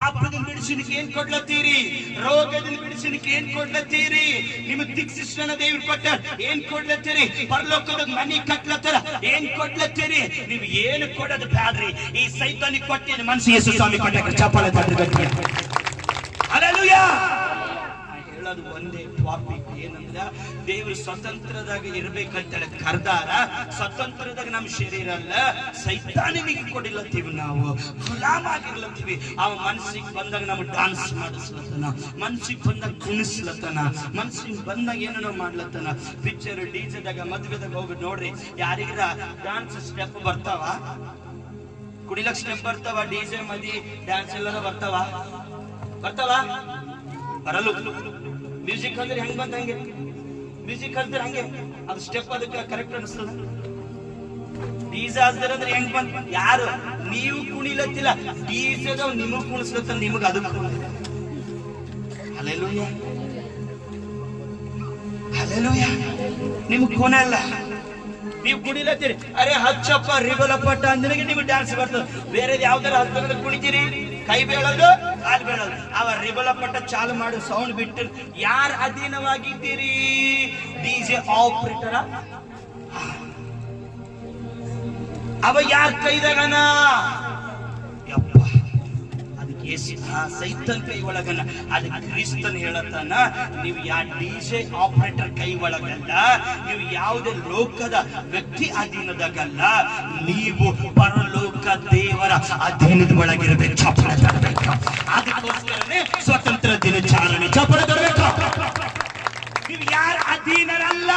ಪಾಪದಿಂದ ಬಿಡಿಸಲಿಕ್ಕೆ ಏನ್ ಕೊಡ್ಲತ್ತೀರಿ? ರೋಗದಿಂದ ಬಿಡಿಸಲಿಕ್ಕೆ ಏನ್ ಕೊಡ್ಲತ್ತೀರಿ? ನಿಮಗೆ ದಿಕ್ಶಿಕ್ಷಣ ದೇವ್ರು ಕೊಟ್ಟ ಏನ್ ಕೊಡ್ಲತ್ತೀರಿ? ಪರಲೋಕದ ಮನಿ ಕಟ್ಲತ್ತರ ಏನ್ ಕೊಡ್ಲತ್ತೀರಿ? ನೀವು ಏನು ಕೊಡೋದು ಬ್ಯಾಡ್ರಿ. ಈ ಸೈತಾನಿಗೆ ಕೊಟ್ಟೇನು ಮನಸ್ಸು ಯೇಸು ಸ್ವಾಮಿ ಕೊಟ್ಟ ಚಪ್ಪಾಳೆ ತಟ್ಟಿ ಗಟ್ಟಿ. ಹಲ್ಲೆಲೂಯಾ. ಹೇಳೋದು ಒಂದೇ ಟಾಪಿಕ್ ಏನಂದ್ರ, ದೇವರು ಸ್ವತಂತ್ರದಾಗ ಇರ್ಬೇಕಂತೇಳಿ ಕರ್ದಾರ. ಸ್ವತಂತ್ರದಾಗ ನಮ್ ಶರೀರ ಅಲ್ಲ, ಸೈತಾನಿಗೆ ಕೊಡಿಲತ್ತೀವಿ. ನಾವು ಗುಲಾಮ್ ಆಗಿರ್ಲತ್ತೀವಿ. ಅವ ಮನ್ಸಿಗೆ ಬಂದಾಗ ನಮ್ಗೆ ಡಾನ್ಸ್ ಮಾಡಿಸ್ಲತ್ತನ, ಮನ್ಸಿಗೆ ಬಂದಾಗ ಕುಣಿಸ್ಲತ್ತನ, ಮನ್ಸಿಗೆ ಬಂದಾಗ ಏನೇನೋ ಮಾಡ್ಲತ್ತನ. ಪಿಕ್ಚರ್ ಡಿಜೆದಾಗ ಮದ್ವೆದಾಗ ಹೋಗಿ ನೋಡ್ರಿ, ಯಾರಿಗಾರ ಡಾನ್ಸ್ ಸ್ಟೆಪ್ ಬರ್ತಾವ? ಕುಡಿಲಕ್ ಸ್ಟೆಪ್ ಬರ್ತಾವ? ಡಿಜೆ ಮದಿ ಡ್ಯಾನ್ಸ್ ಎಲ್ಲಾರ ಬರ್ತಾವ? ಬರಲು. ಮ್ಯೂಸಿಕ್ ಅಂದ್ರೆ ಹೆಂಗ್ ಬಂದ ಹಂಗೆ, ಮ್ಯೂಸಿಕ್ ಹಚ್ಚಿದ್ರೆ ಹಂಗೆ ಅದು ಸ್ಟೆಪ್ ಅದಕ್ಕೆ ಕರೆಕ್ಟ್ ಅನಿಸ್ತದ. ಡಿಜೆ ಹಚ್ಚಿದ್ರೆ ಅಂದ್ರೆ ಹೆಂಗ್ ಬಂದ? ಯಾರು ನೀವು ಕುಣಿಲತ್ತಿಲ್ಲ, ಡಿಜೆದವ್ ನಿಮಗ್ ಕುಣಿಸ್ಲತ್ತ, ನಿಮಗ್ ಅದಕ್ಕೆ. Hallelujah, hallelujah. ನಿಮಗ್ ಕೋನ ಅಲ್ಲ, ನೀವು ಕುಣಿಲತ್ತೀರಿ. ಅರೆ ಹಚ್ಚಪ್ಪ ರಿಬಲಪಟ್ಟ ಅಂದ್ರೆ ನಿಮ್ಗೆ ಡ್ಯಾನ್ಸ್ ಬರ್ತದೆ. ಬೇರೆ ಯಾವ್ದಾರ ಹತ್ತಂದ್ರೆ ಕುಣಿತೀರಿ, ಕೈ ಬೀಳೋದು ಕಾಲು ಬೀಳೋದು. ಅವ ರಿಬಲ ಪಟ್ಟ ಚಾಲು ಮಾಡಿ ಸೌಂಡ್ ಬಿಟ್ಟು ಯಾರ ಅಧೀನವಾಗಿದ್ದೀರಿ? ಡಿಜೆ ಆಪರೇಟರ. ಅವ ಯಾರ ಕೈದಾಗನ? ಯಪ್ಪ, ಅದಕ್ಕೆ ಸೈತನ್ ಕೈ ಒಳಗನ. ಅದಕ್ಕೆ ಕ್ರಿಸ್ತನ್ ಹೇಳತ್ತಾನ, ನೀವು ಯಾ ಡಿಜೆ ಆಪರೇಟರ್ ಕೈ ಒಳಗಲ್ಲ, ನೀವು ಯಾವುದೇ ಲೋಕದ ವ್ಯಕ್ತಿ ಅಧೀನದಾಗಲ್ಲ, ನೀವು ಪರಲೋಕ ದೇವರ ಅಧೀನದ ಒಳಗಿರಬೇಕು. ಚಪ್ಪಳ ತರಬೇಕು. ಅದಕ್ಕೋಸ್ಕರನೇ ಸ್ವತಂತ್ರ ದಿನಾಚರಣೆ. ಚಪ್ಪಳ ತರಬೇಕು. ನೀವು ಯಾರ ಅಧೀನರಲ್ಲ,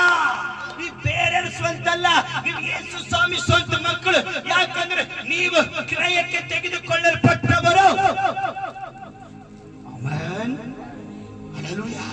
ನೀವು ಬೇರೆ ಸ್ವಂತ ಅಲ್ಲ, ನೀವು ಯೇಸು ಸ್ವಾಮಿ ಸ್ವಂತ ಮಕ್ಕಳು. ಯಾಕಂದ್ರೆ ನೀವು ಕ್ರಯಕ್ಕೆ ತೆಗೆದುಕೊಳ್ಳಲ್ಪಟ್ಟವರು. ಆಮೆನ್. ಹಲ್ಲೆಲೂಯಾ.